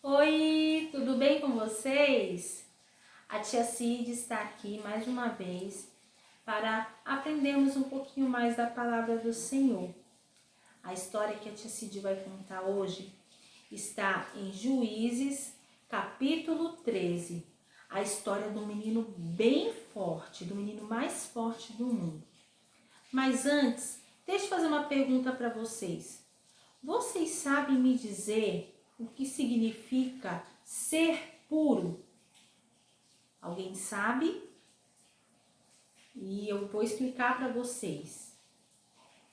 Oi, tudo bem com vocês? A tia Cid está aqui mais uma vez para aprendermos um pouquinho mais da palavra do Senhor. A história que a tia Cid vai contar hoje está em Juízes, capítulo 13. A história do menino bem forte, do menino mais forte do mundo. Mas antes, deixa eu fazer uma pergunta para vocês. Vocês sabem me dizer o que significa ser puro? Alguém sabe? E eu vou explicar para vocês.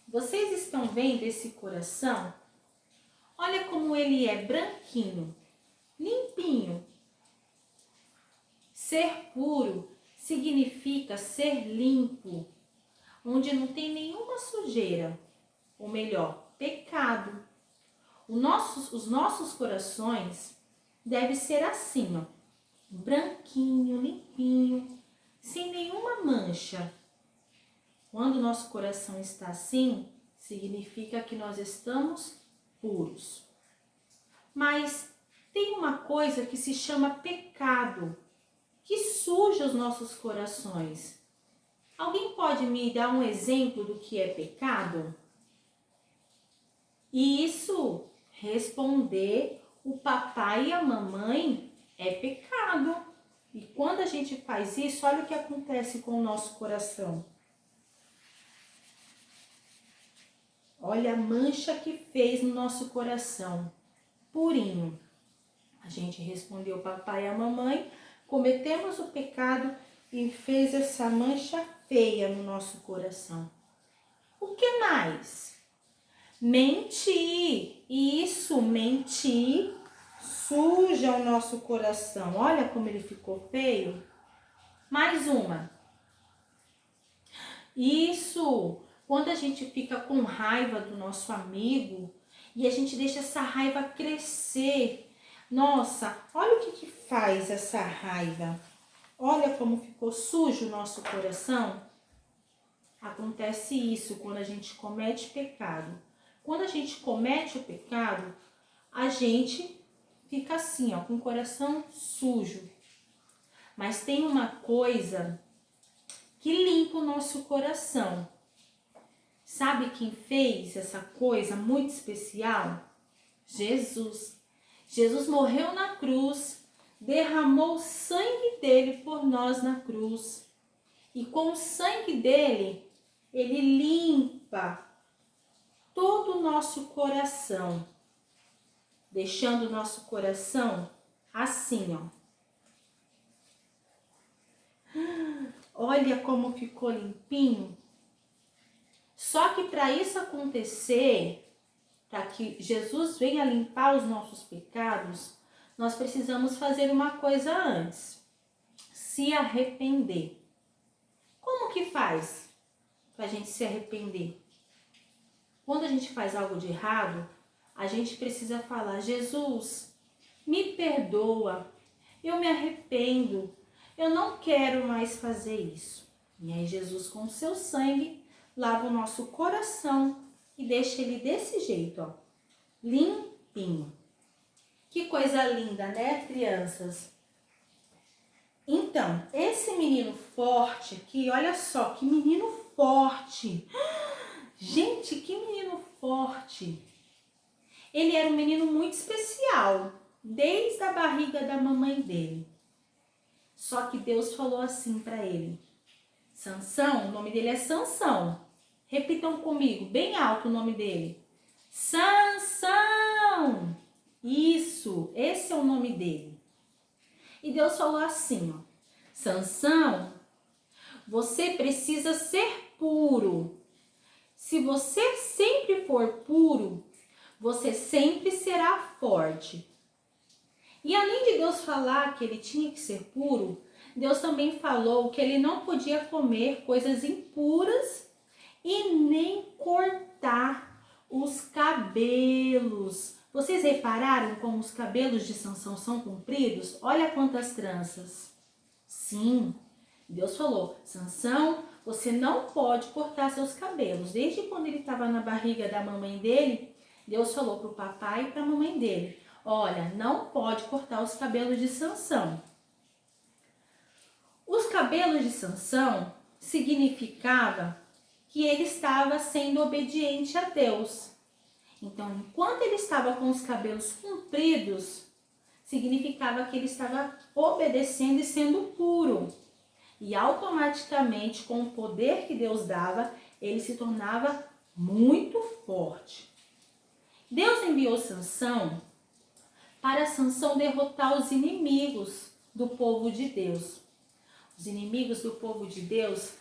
Vocês estão vendo esse coração? Olha como ele é branquinho, limpinho. Ser puro significa ser limpo, onde não tem nenhuma sujeira, ou melhor, pecado. Os nossos corações devem ser assim, ó, branquinho, limpinho, sem nenhuma mancha. Quando o nosso coração está assim, significa que nós estamos puros. Mas tem uma coisa que se chama pecado, que suja os nossos corações. Alguém pode me dar um exemplo do que é pecado? Isso, responder o papai e a mamãe é pecado. E quando a gente faz isso, olha o que acontece com o nosso coração. Olha a mancha que fez no nosso coração, purinho. A gente respondeu o papai e a mamãe, cometemos o pecado e fez essa mancha feia no nosso coração. O que mais? Mentir. Isso, mentir suja o nosso coração. Olha como ele ficou feio. Mais uma. Isso, quando a gente fica com raiva do nosso amigo e a gente deixa essa raiva crescer. Nossa, olha o que faz essa raiva. Olha como ficou sujo o nosso coração. Acontece isso quando a gente comete pecado. Quando a gente comete o pecado, a gente fica assim, ó, com o coração sujo. Mas tem uma coisa que limpa o nosso coração. Sabe quem fez essa coisa muito especial? Jesus. Jesus morreu na cruz, derramou o sangue dele por nós na cruz. E com o sangue dele, ele limpa todo o nosso coração, deixando o nosso coração assim, ó. Olha como ficou limpinho. Só que para isso acontecer, para que Jesus venha limpar os nossos pecados, nós precisamos fazer uma coisa antes: se arrepender. Como que faz para a gente se arrepender? Quando a gente faz algo de errado, a gente precisa falar: Jesus, me perdoa, eu me arrependo, eu não quero mais fazer isso. E aí Jesus, com o seu sangue, lava o nosso coração e deixa ele desse jeito, ó, limpinho. Que coisa linda, né, crianças? Então, esse menino forte aqui, olha só, que menino forte. Gente, que menino forte. Ele era um menino muito especial, desde a barriga da mamãe dele. Só que Deus falou assim para ele: Sansão, o nome dele é Sansão. Repitam comigo, bem alto o nome dele. Sansão! Isso, esse é o nome dele. E Deus falou assim, ó: Sansão, você precisa ser puro. Se você sempre for puro, você sempre será forte. E além de Deus falar que ele tinha que ser puro, Deus também falou que ele não podia comer coisas impuras e nem cortar os cabelos. Vocês repararam como os cabelos de Sansão são compridos? Olha quantas tranças. Sim, Deus falou: Sansão, você não pode cortar seus cabelos. Desde quando ele estava na barriga da mamãe dele, Deus falou para o papai e para a mamãe dele: olha, não pode cortar os cabelos de Sansão. Os cabelos de Sansão significava que ele estava sendo obediente a Deus. Então, enquanto ele estava com os cabelos compridos, significava que ele estava obedecendo e sendo puro. E automaticamente, com o poder que Deus dava, ele se tornava muito forte. Deus enviou Sansão para Sansão derrotar os inimigos do povo de Deus. Os inimigos do povo de Deus,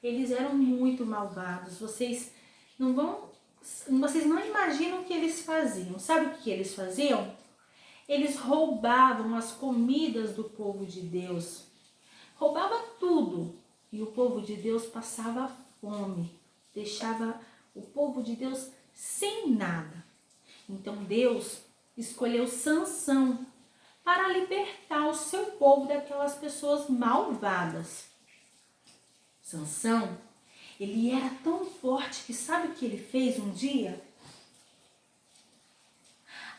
eles eram muito malvados. Vocês não imaginam o que eles faziam. Sabe o que eles faziam? Eles roubavam as comidas do povo de Deus. Roubava tudo. E o povo de Deus passava fome. Deixava o povo de Deus sem nada. Então Deus escolheu Sansão para libertar o seu povo daquelas pessoas malvadas. Sansão, ele era tão forte que sabe o que ele fez um dia?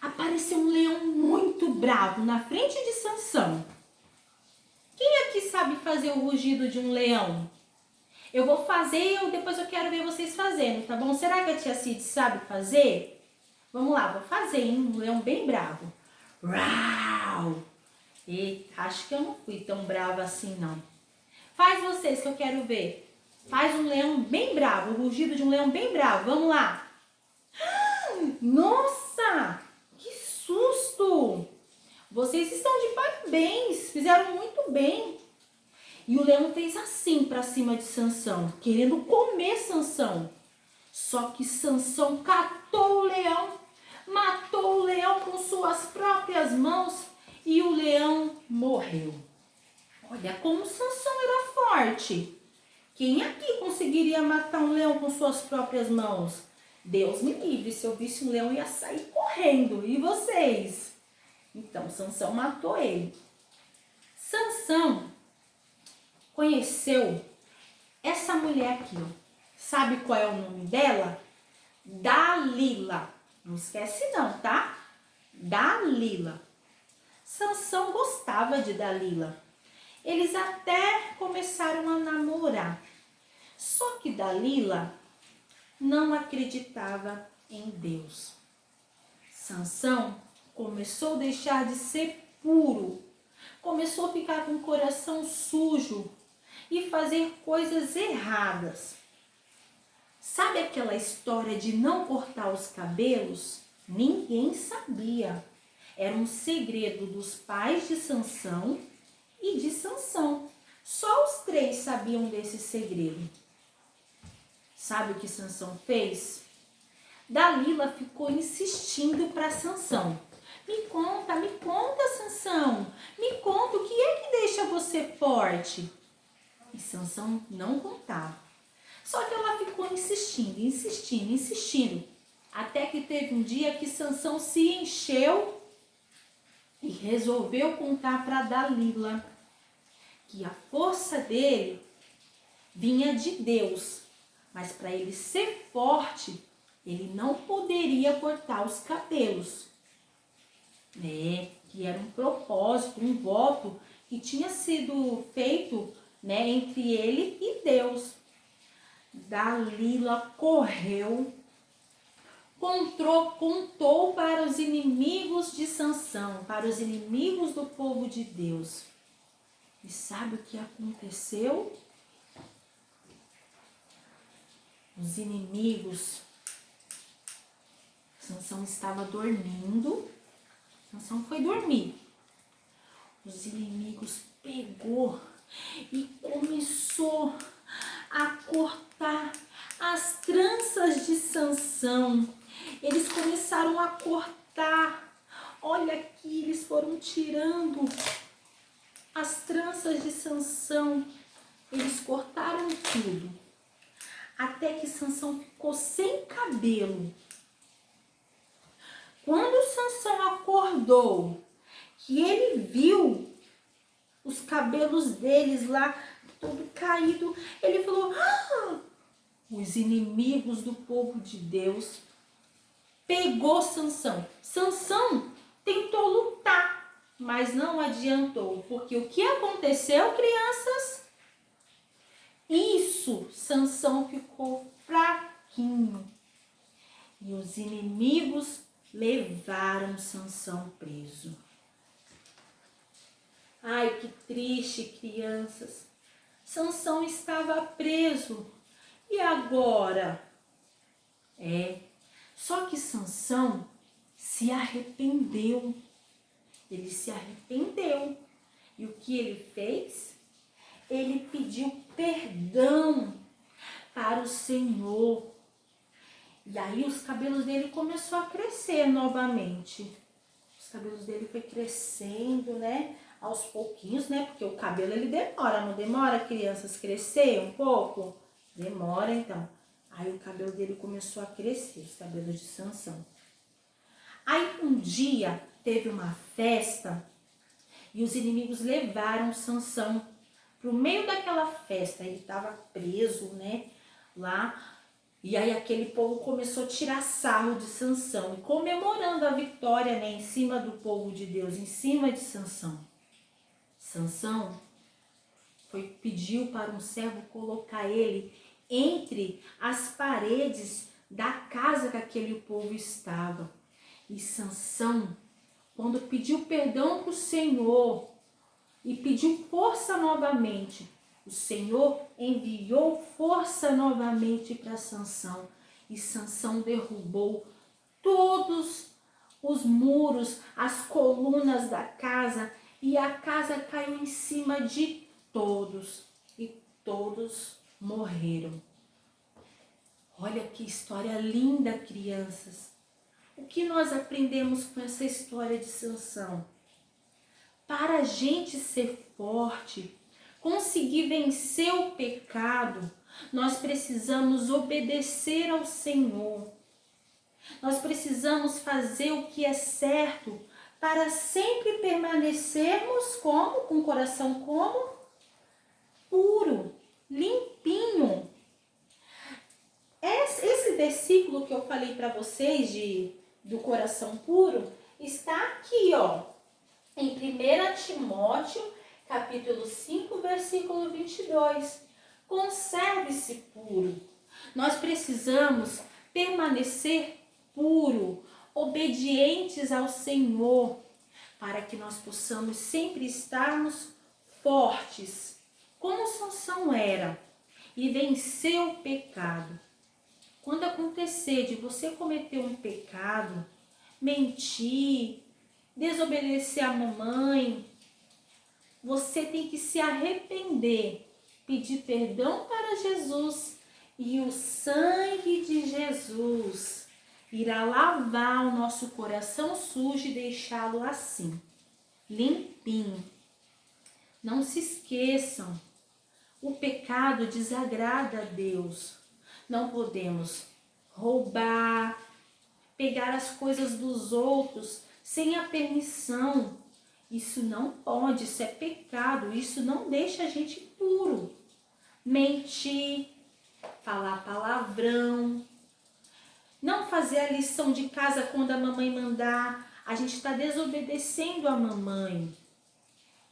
Apareceu um leão muito bravo na frente de Sansão. Quem aqui sabe fazer o rugido de um leão? Eu vou fazer e depois eu quero ver vocês fazendo, tá bom? Será que a tia Cid sabe fazer? Vamos lá, vou fazer, hein? Um leão bem bravo. Rau! Eita, acho que eu não fui tão brava assim, não. Faz vocês que eu quero ver. Faz um leão bem bravo, o rugido de um leão bem bravo. Vamos lá. Nossa! Que susto! Vocês estão de parabéns. Fizeram muito bem. E o leão fez assim para cima de Sansão, querendo comer Sansão. Só que Sansão catou o leão, matou o leão com suas próprias mãos e o leão morreu. Olha como Sansão era forte. Quem aqui conseguiria matar um leão com suas próprias mãos? Deus me livre, se eu visse um leão eu ia sair correndo. E vocês? Então Sansão matou ele. Sansão conheceu essa mulher aqui, ó. Sabe qual é o nome dela? Dalila. Não esquece não, tá? Dalila. Sansão gostava de Dalila. Eles até começaram a namorar. Só que Dalila não acreditava em Deus. Sansão começou a deixar de ser puro. Começou a ficar com o coração sujo e fazer coisas erradas. Sabe aquela história de não cortar os cabelos? Ninguém sabia. Era um segredo dos pais de Sansão e de Sansão. Só os três sabiam desse segredo. Sabe o que Sansão fez? Dalila ficou insistindo para Sansão. Me conta, Sansão. Me conta, o que é que deixa você forte? E Sansão não contava. Só que ela ficou insistindo. Até que teve um dia que Sansão se encheu e resolveu contar para Dalila que a força dele vinha de Deus. Mas para ele ser forte, ele não poderia cortar os cabelos. Que era um propósito, um voto que tinha sido feito, entre ele e Deus. Dalila correu, contou para os inimigos de Sansão, para os inimigos do povo de Deus. E sabe o que aconteceu? Os inimigos, Sansão estava dormindo, Sansão foi dormir. Os inimigos pegou e começou a cortar as tranças de Sansão. Eles começaram a cortar. Olha aqui, eles foram tirando as tranças de Sansão. Eles cortaram tudo. Até que Sansão ficou sem cabelo. Quando Sansão acordou, que ele viu os cabelos deles lá, todo caído, ele falou: os inimigos do povo de Deus pegou Sansão. Sansão tentou lutar, mas não adiantou, porque o que aconteceu, crianças? Sansão ficou fraquinho e os inimigos levaram Sansão preso. Ai, que triste, crianças. Sansão estava preso. E agora? Só que Sansão se arrependeu. Ele se arrependeu. E o que ele fez? Ele pediu perdão para o Senhor. E aí os cabelos dele começou a crescer novamente. Os cabelos dele foi crescendo, né? Aos pouquinhos, né? Porque o cabelo ele demora, não demora, crianças, crescer um pouco? Demora, então. Aí o cabelo dele começou a crescer, os cabelos de Sansão. Aí um dia teve uma festa e os inimigos levaram Sansão pro meio daquela festa. Ele estava preso, né? Lá. E aí aquele povo começou a tirar sarro de Sansão e comemorando a vitória, né? Em cima do povo de Deus, em cima de Sansão. Sansão pediu para um servo colocar ele entre as paredes da casa que aquele povo estava. E Sansão, quando pediu perdão para o Senhor e pediu força novamente, o Senhor enviou força novamente para Sansão. E Sansão derrubou todos os muros, as colunas da casa, e a casa caiu em cima de todos. E todos morreram. Olha que história linda, crianças. O que nós aprendemos com essa história de Sansão? Para a gente ser forte, conseguir vencer o pecado, nós precisamos obedecer ao Senhor. Nós precisamos fazer o que é certo para sempre permanecermos como? Com o coração como? Puro, limpinho. Esse versículo que eu falei para vocês do coração puro está aqui, ó, em 1 Timóteo, capítulo 5, versículo 22. Conserve-se puro. Nós precisamos permanecer puro, obedientes ao Senhor, para que nós possamos sempre estarmos fortes, como Sansão era, e vencer o pecado. Quando acontecer de você cometer um pecado, mentir, desobedecer a mamãe, você tem que se arrepender, pedir perdão para Jesus, e o sangue de Jesus irá lavar o nosso coração sujo e deixá-lo assim, limpinho. Não se esqueçam, o pecado desagrada a Deus. Não podemos roubar, pegar as coisas dos outros sem a permissão. Isso não pode, isso é pecado, isso não deixa a gente puro. Mentir, falar palavrão, não fazer a lição de casa quando a mamãe mandar, a gente está desobedecendo a mamãe.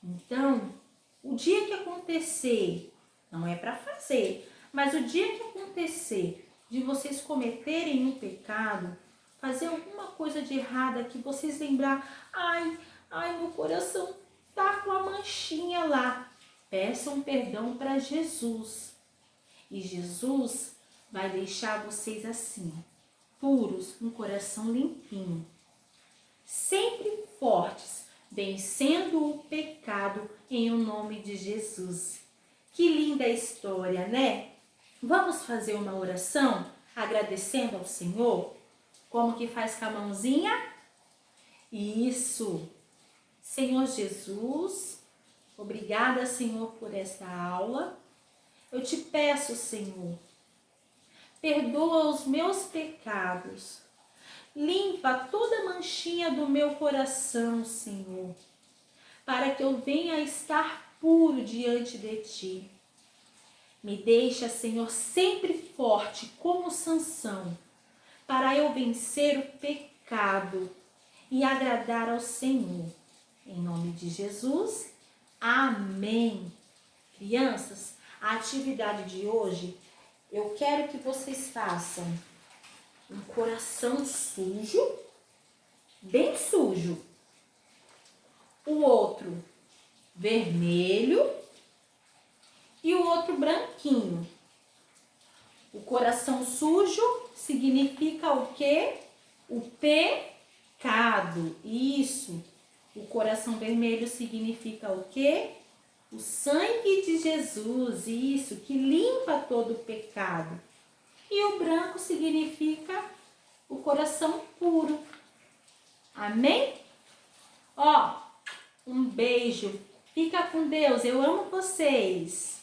Então, o dia que acontecer, não é para fazer, mas o dia que acontecer de vocês cometerem um pecado, fazer alguma coisa de errada que vocês lembrar, ai, meu coração tá com a manchinha lá. Peçam perdão para Jesus. E Jesus vai deixar vocês assim, puros, um coração limpinho. Sempre fortes, vencendo o pecado em o nome de Jesus. Que linda história, né? Vamos fazer uma oração agradecendo ao Senhor? Como que faz com a mãozinha? Isso. Senhor Jesus, obrigada, Senhor, por essa aula. Eu te peço, Senhor, perdoa os meus pecados. Limpa toda manchinha do meu coração, Senhor, para que eu venha estar puro diante de Ti. Me deixa, Senhor, sempre forte como Sansão, para eu vencer o pecado e agradar ao Senhor. Em nome de Jesus, amém. Crianças, a atividade de hoje, eu quero que vocês façam um coração sujo, bem sujo. O outro vermelho e o outro branquinho. O coração sujo significa o quê? O pecado. Isso. O coração vermelho significa o quê? O sangue de Jesus. Isso, que limpa todo o pecado. E o branco significa o coração puro. Amém? Ó, um beijo. Fica com Deus. Eu amo vocês.